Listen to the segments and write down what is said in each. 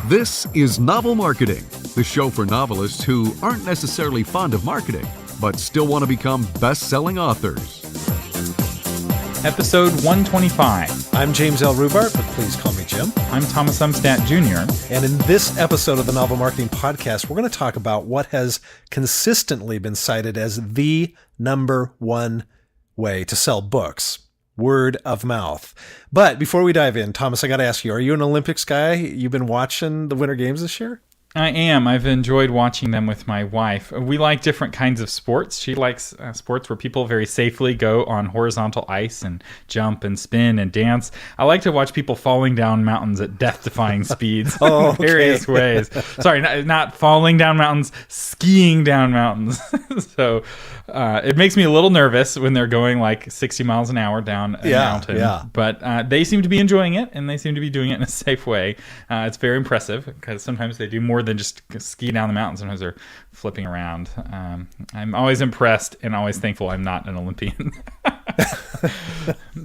This is Novel Marketing, the show for novelists who aren't necessarily fond of marketing, but still want to become best-selling authors. Episode 125. I'm James L. Rubart, but please call me Jim. I'm Thomas Umstadt Jr. And in this episode of the Novel Marketing Podcast, we're going to talk about what has consistently been cited as the number one way to sell books. Word of mouth. But before we dive in, Thomas, I got to ask you, are you an Olympics guy? You've been watching the Winter Games this year? I am. I've enjoyed watching them with my wife. We like different kinds of sports. She likes sports where people very safely go on horizontal ice and jump and spin and dance. I like to watch people falling down mountains at death-defying speeds in various ways. Sorry, not falling down mountains, skiing down mountains. So it makes me a little nervous when they're going like 60 miles an hour down a mountain. Yeah. But they seem to be enjoying it, and they seem to be doing it in a safe way. It's very impressive because sometimes they do more than just ski down the mountain. Sometimes they're flipping around. I'm always impressed and always thankful I'm not an Olympian.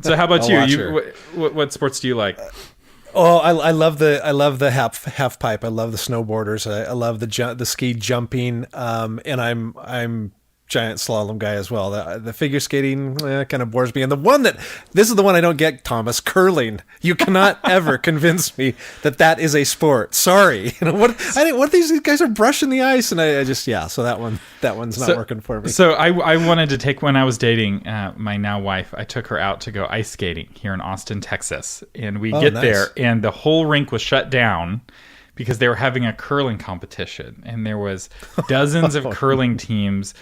So how about you? What sports do you like? Oh, I love the half pipe. I love the snowboarders. I love the ski jumping. And I'm giant slalom guy as well. The figure skating kind of bores me. And this is the one I don't get, Thomas, curling. You cannot ever convince me that is a sport. Sorry. What these guys are brushing the ice, and I just, so that one's not working for me. So I wanted to take, when I was dating my now wife, I took her out to go ice skating here in Austin, Texas. And we get there and the whole rink was shut down because they were having a curling competition, and there was dozens of curling teams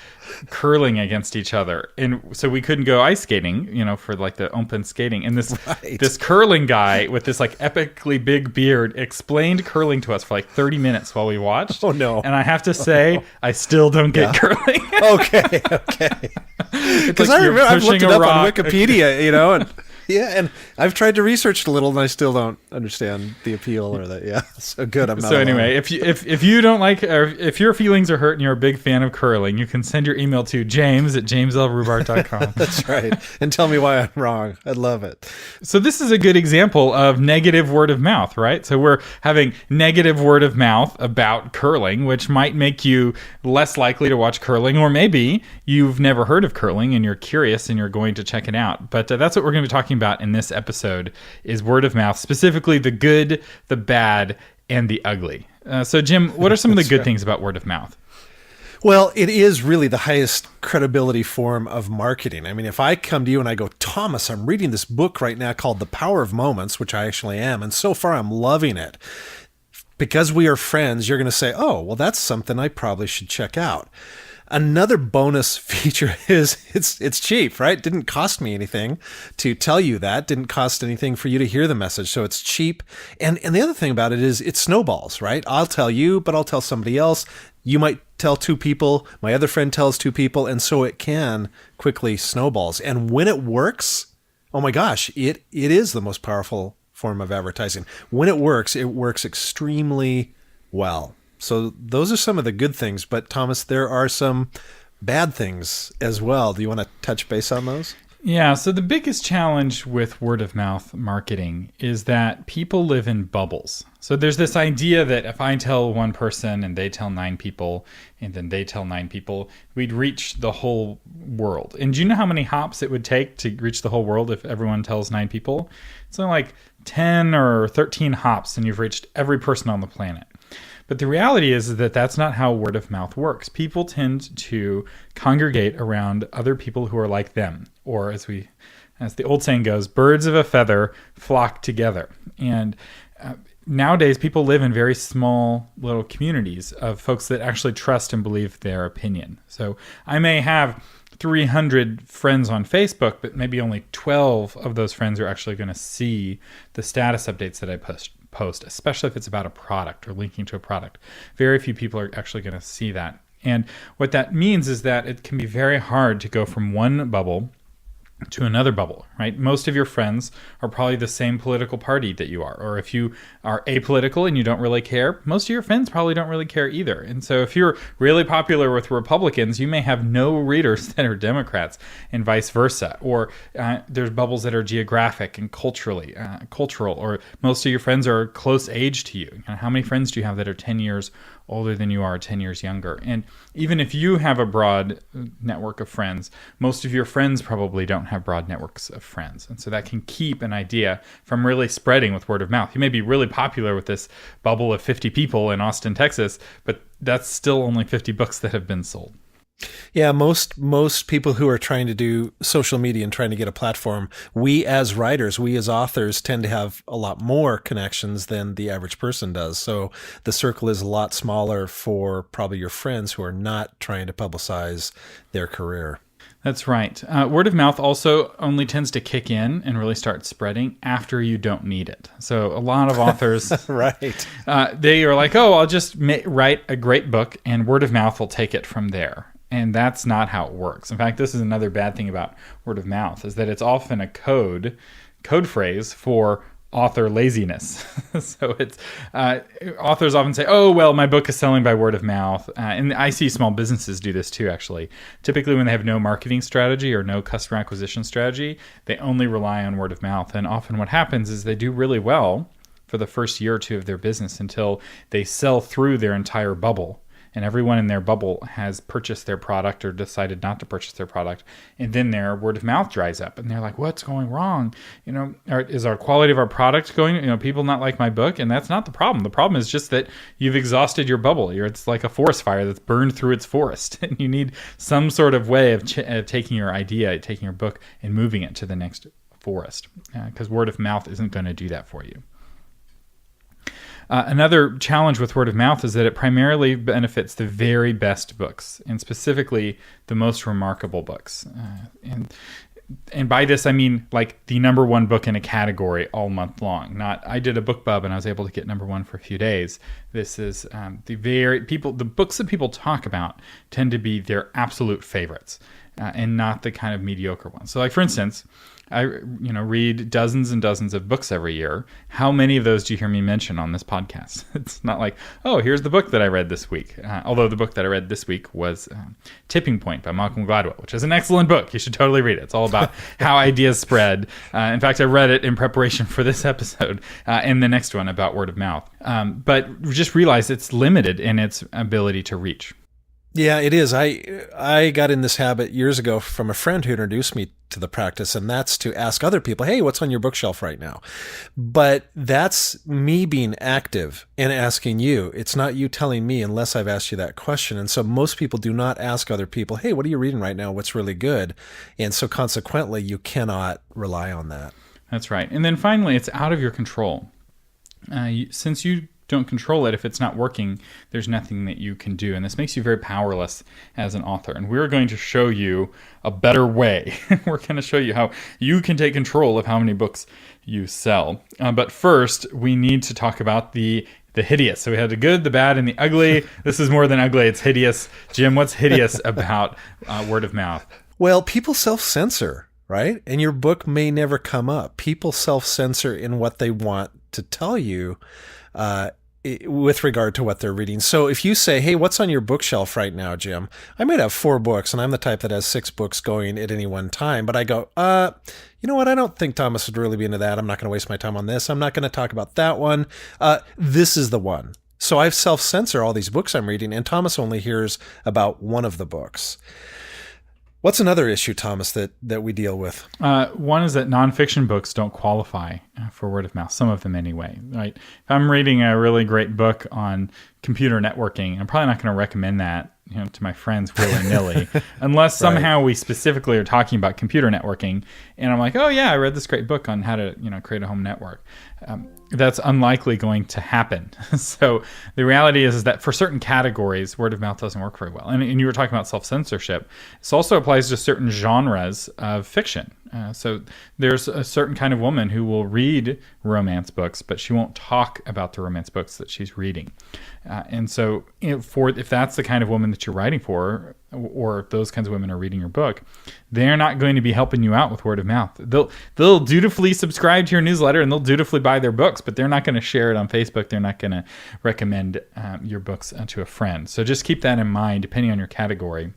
curling against each other. And so we couldn't go ice skating, for like the open skating. And this curling guy with this like epically big beard explained curling to us for like 30 minutes while we watched. Oh no. And I have to say, I still don't get curling. Okay. Because I remember I've looked it up on Wikipedia, and and I've tried to research it a little, and I still don't understand the appeal or that. Yeah, so good. I'm not. So anyway, if you don't like, or if your feelings are hurt and you're a big fan of curling, you can send your email to james@jameslrubart.com. That's right, and tell me why I'm wrong. I'd love it. So this is a good example of negative word of mouth, right? So we're having negative word of mouth about curling, which might make you less likely to watch curling, or maybe you've never heard of curling and you're curious and you're going to check it out. But that's what we're going to be talking about in this episode, is word of mouth, specifically the good, the bad, and the ugly. So Jim, what are some of the good things about word of mouth? Well, it is really the highest credibility form of marketing. I mean, if I come to you and I go, Thomas, I'm reading this book right now called The Power of Moments, which I actually am, and so far I'm loving it. Because we are friends, you're going to say, oh, well, that's something I probably should check out. Another bonus feature is it's cheap, right? Didn't cost me anything to tell you that. Didn't cost anything for you to hear the message. So it's cheap. And the other thing about it is it snowballs, right? I'll tell you, but I'll tell somebody else. You might tell two people. My other friend tells two people. And so it can quickly snowballs. And when it works, oh my gosh, it is the most powerful form of advertising. When it works extremely well. So those are some of the good things, but Thomas, there are some bad things as well. Do you want to touch base on those? Yeah, so the biggest challenge with word of mouth marketing is that people live in bubbles. So there's this idea that if I tell one person and they tell 9 people and then they tell 9 people, we'd reach the whole world. And do you know how many hops it would take to reach the whole world if everyone tells 9 people? It's only like 10 or 13 hops and you've reached every person on the planet. But the reality is that that's not how word of mouth works. People tend to congregate around other people who are like them, or as the old saying goes, birds of a feather flock together. And nowadays, people live in very small little communities of folks that actually trust and believe their opinion. So I may have 300 friends on Facebook, but maybe only 12 of those friends are actually going to see the status updates that I post, especially if it's about a product or linking to a product. Very few people are actually going to see that. And what that means is that it can be very hard to go from one bubble to another bubble, right? Most of your friends are probably the same political party that you are. Or if you are apolitical and you don't really care, most of your friends probably don't really care either. And so if you're really popular with Republicans, you may have no readers that are Democrats, and vice versa. Or there's bubbles that are geographic and cultural, or most of your friends are close age to you. How many friends do you have that are 10 years older than you are, 10 years younger? And even if you have a broad network of friends, most of your friends probably don't have broad networks of friends. And so that can keep an idea from really spreading with word of mouth. You may be really popular with this bubble of 50 people in Austin, Texas, but that's still only 50 books that have been sold. Yeah, most people who are trying to do social media and trying to get a platform, we as writers, we as authors tend to have a lot more connections than the average person does. So the circle is a lot smaller for probably your friends who are not trying to publicize their career. That's right. Word of mouth also only tends to kick in and really start spreading after you don't need it. So a lot of authors, right? They are like, oh, I'll just write a great book and word of mouth will take it from there. And that's not how it works. In fact, this is another bad thing about word of mouth, is that it's often a code phrase for author laziness. So it's authors often say, oh, well, my book is selling by word of mouth. And I see small businesses do this too, actually. Typically when they have no marketing strategy or no customer acquisition strategy, they only rely on word of mouth. And often what happens is they do really well for the first year or two of their business until they sell through their entire bubble. And everyone in their bubble has purchased their product or decided not to purchase their product. And then their word of mouth dries up. And they're like, what's going wrong? Is our quality of our product going, people not like my book? And that's not the problem. The problem is just that you've exhausted your bubble. It's like a forest fire that's burned through its forest. And you need some sort of way of taking your idea, taking your book and moving it to the next forest. Because word of mouth isn't going to do that for you. Another challenge with word of mouth is that it primarily benefits the very best books, and specifically the most remarkable books. And by this, I mean like the number one book in a category all month long. Not, I did a book bub and I was able to get number one for a few days. This is the books that people talk about tend to be their absolute favorites, and not the kind of mediocre ones. So like, for instance, I read dozens and dozens of books every year. How many of those do you hear me mention on this podcast? It's not like, oh, here's the book that I read this week. Although the book that I read this week was Tipping Point by Malcolm Gladwell, which is an excellent book. You should totally read it. It's all about how ideas spread. In fact, I read it in preparation for this episode and the next one about word of mouth. But just realize it's limited in its ability to reach. Yeah, it is. I got in this habit years ago from a friend who introduced me to the practice, and that's to ask other people, hey, what's on your bookshelf right now? But that's me being active and asking you. It's not you telling me unless I've asked you that question. And so most people do not ask other people, hey, what are you reading right now? What's really good? And so consequently, you cannot rely on that. That's right. And then finally, it's out of your control. Since you don't control it, if it's not working, there's nothing that you can do. And this makes you very powerless as an author. And we're going to show you a better way. We're going to show you how you can take control of how many books you sell. But first, we need to talk about the hideous. So we had the good, the bad, and the ugly. This is more than ugly. It's hideous. Jim, what's hideous about word of mouth? Well, people self-censor, right? And your book may never come up. People self-censor in what they want to tell you with regard to what they're reading. So if you say, hey, what's on your bookshelf right now, Jim? I might have 4 books, and I'm the type that has 6 books going at any one time. But I go, you know what? I don't think Thomas would really be into that. I'm not going to waste my time on this. I'm not going to talk about that one. This is the one. So I self-censor all these books I'm reading, and Thomas only hears about one of the books. What's another issue, Thomas, that we deal with? One is that nonfiction books don't qualify for word of mouth, some of them anyway. Right? If I'm reading a really great book on computer networking, I'm probably not going to recommend that to my friends willy-nilly, unless somehow we specifically are talking about computer networking, and I'm like, oh yeah, I read this great book on how to create a home network. That's unlikely going to happen. So the reality is that for certain categories, word of mouth doesn't work very well. And you were talking about self-censorship. This also applies to certain genres of fiction. So there's a certain kind of woman who will read romance books, but she won't talk about the romance books that she's reading. And so if that's the kind of woman that you're writing for, or if those kinds of women are reading your book, they're not going to be helping you out with word of mouth. They'll dutifully subscribe to your newsletter and they'll dutifully buy their books, but they're not going to share it on Facebook. They're not going to recommend your books to a friend. So just keep that in mind, depending on your category.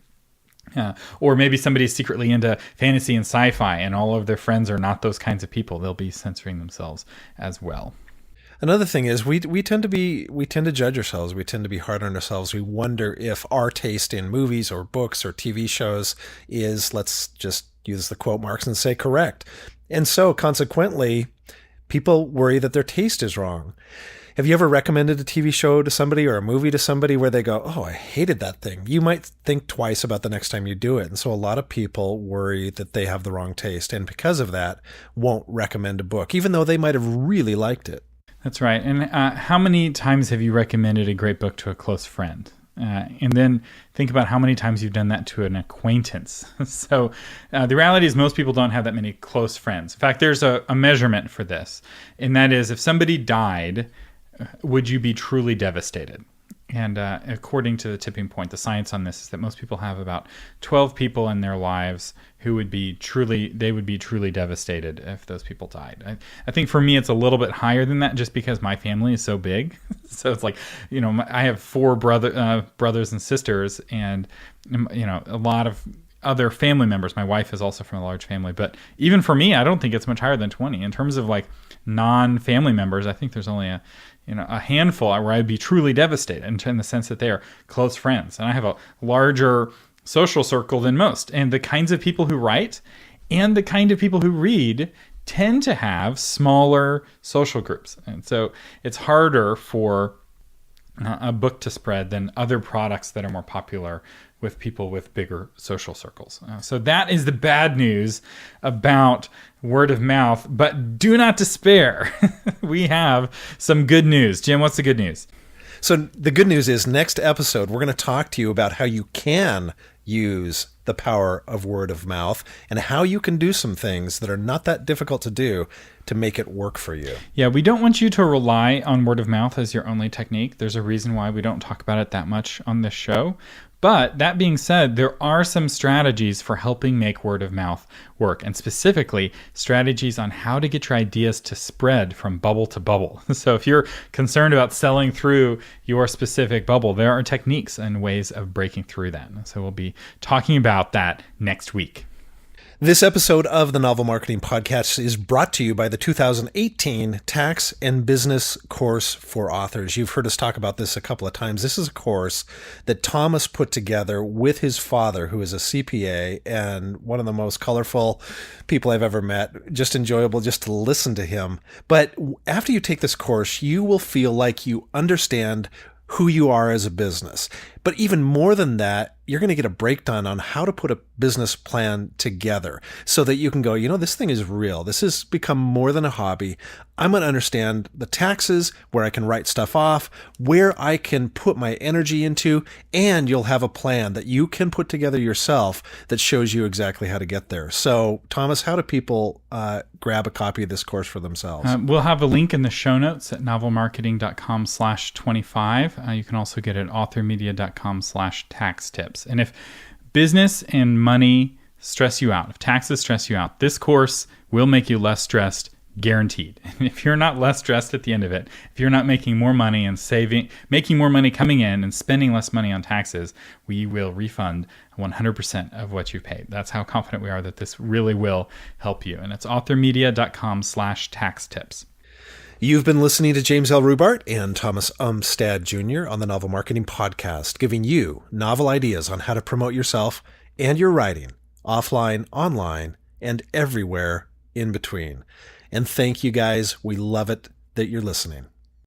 Or maybe somebody's secretly into fantasy and sci-fi and all of their friends are not those kinds of people. They'll be censoring themselves as well. Another thing is we tend to judge ourselves. We tend to be hard on ourselves. We wonder if our taste in movies or books or TV shows is, let's just use the quote marks and say, correct. And so consequently, people worry that their taste is wrong. Have you ever recommended a TV show to somebody or a movie to somebody where they go, oh, I hated that thing? You might think twice about the next time you do it. And so a lot of people worry that they have the wrong taste. And because of that, won't recommend a book, even though they might have really liked it. That's right. And how many times have you recommended a great book to a close friend? And then think about how many times you've done that to an acquaintance. So the reality is most people don't have that many close friends. In fact, there's a measurement for this. And that is, if somebody died, would you be truly devastated? And according to the tipping point, the science on this is that most people have about 12 people in their lives who would be truly devastated if those people died. I think for me, it's a little bit higher than that just because my family is so big. So it's like, I have 4 brothers and sisters and, a lot of other family members. My wife is also from a large family, but even for me, I don't think it's much higher than 20. In terms of like non-family members, I think there's only a handful where I'd be truly devastated in the sense that they are close friends. And I have a larger social circle than most. And the kinds of people who write and the kind of people who read tend to have smaller social groups. And so it's harder for a book to spread than other products that are more popular with people with bigger social circles. So that is the bad news about word of mouth, but do not despair. We have some good news. Jim, what's the good news? So the good news is next episode, we're going to talk to you about how you can use the power of word of mouth and how you can do some things that are not that difficult to do to make it work for you. Yeah, we don't want you to rely on word of mouth as your only technique. There's a reason why we don't talk about it that much on this show. But that being said, there are some strategies for helping make word of mouth work, and specifically strategies on how to get your ideas to spread from bubble to bubble. So if you're concerned about selling through your specific bubble, there are techniques and ways of breaking through that. So we'll be talking about that next week. This episode of the Novel Marketing Podcast is brought to you by the 2018 Tax and Business Course for Authors. You've heard us talk about this a couple of times. This is a course that Thomas put together with his father, who is a CPA and one of the most colorful people I've ever met. Just enjoyable just to listen to him. But after you take this course, you will feel like you understand who you are as a business. But even more than that, you're going to get a breakdown on how to put a business plan together so that you can go, this thing is real. This has become more than a hobby. I'm going to understand the taxes, where I can write stuff off, where I can put my energy into, and you'll have a plan that you can put together yourself that shows you exactly how to get there. So, Thomas, how do people grab a copy of this course for themselves? We'll have a link in the show notes at novelmarketing.com/25. You can also get it at authormedia.com/tax tips. And if business and money stress you out, if taxes stress you out, this course will make you less stressed, guaranteed. And if you're not less stressed at the end of it, if you're not making more money and making more money coming in and spending less money on taxes, we will refund 100% of what you've paid. That's how confident we are that this really will help you. And it's authormedia.com/tax tips. You've been listening to James L. Rubart and Thomas Umstad Jr. on the Novel Marketing Podcast, giving you novel ideas on how to promote yourself and your writing, offline, online, and everywhere in between. And thank you guys. We love it that you're listening.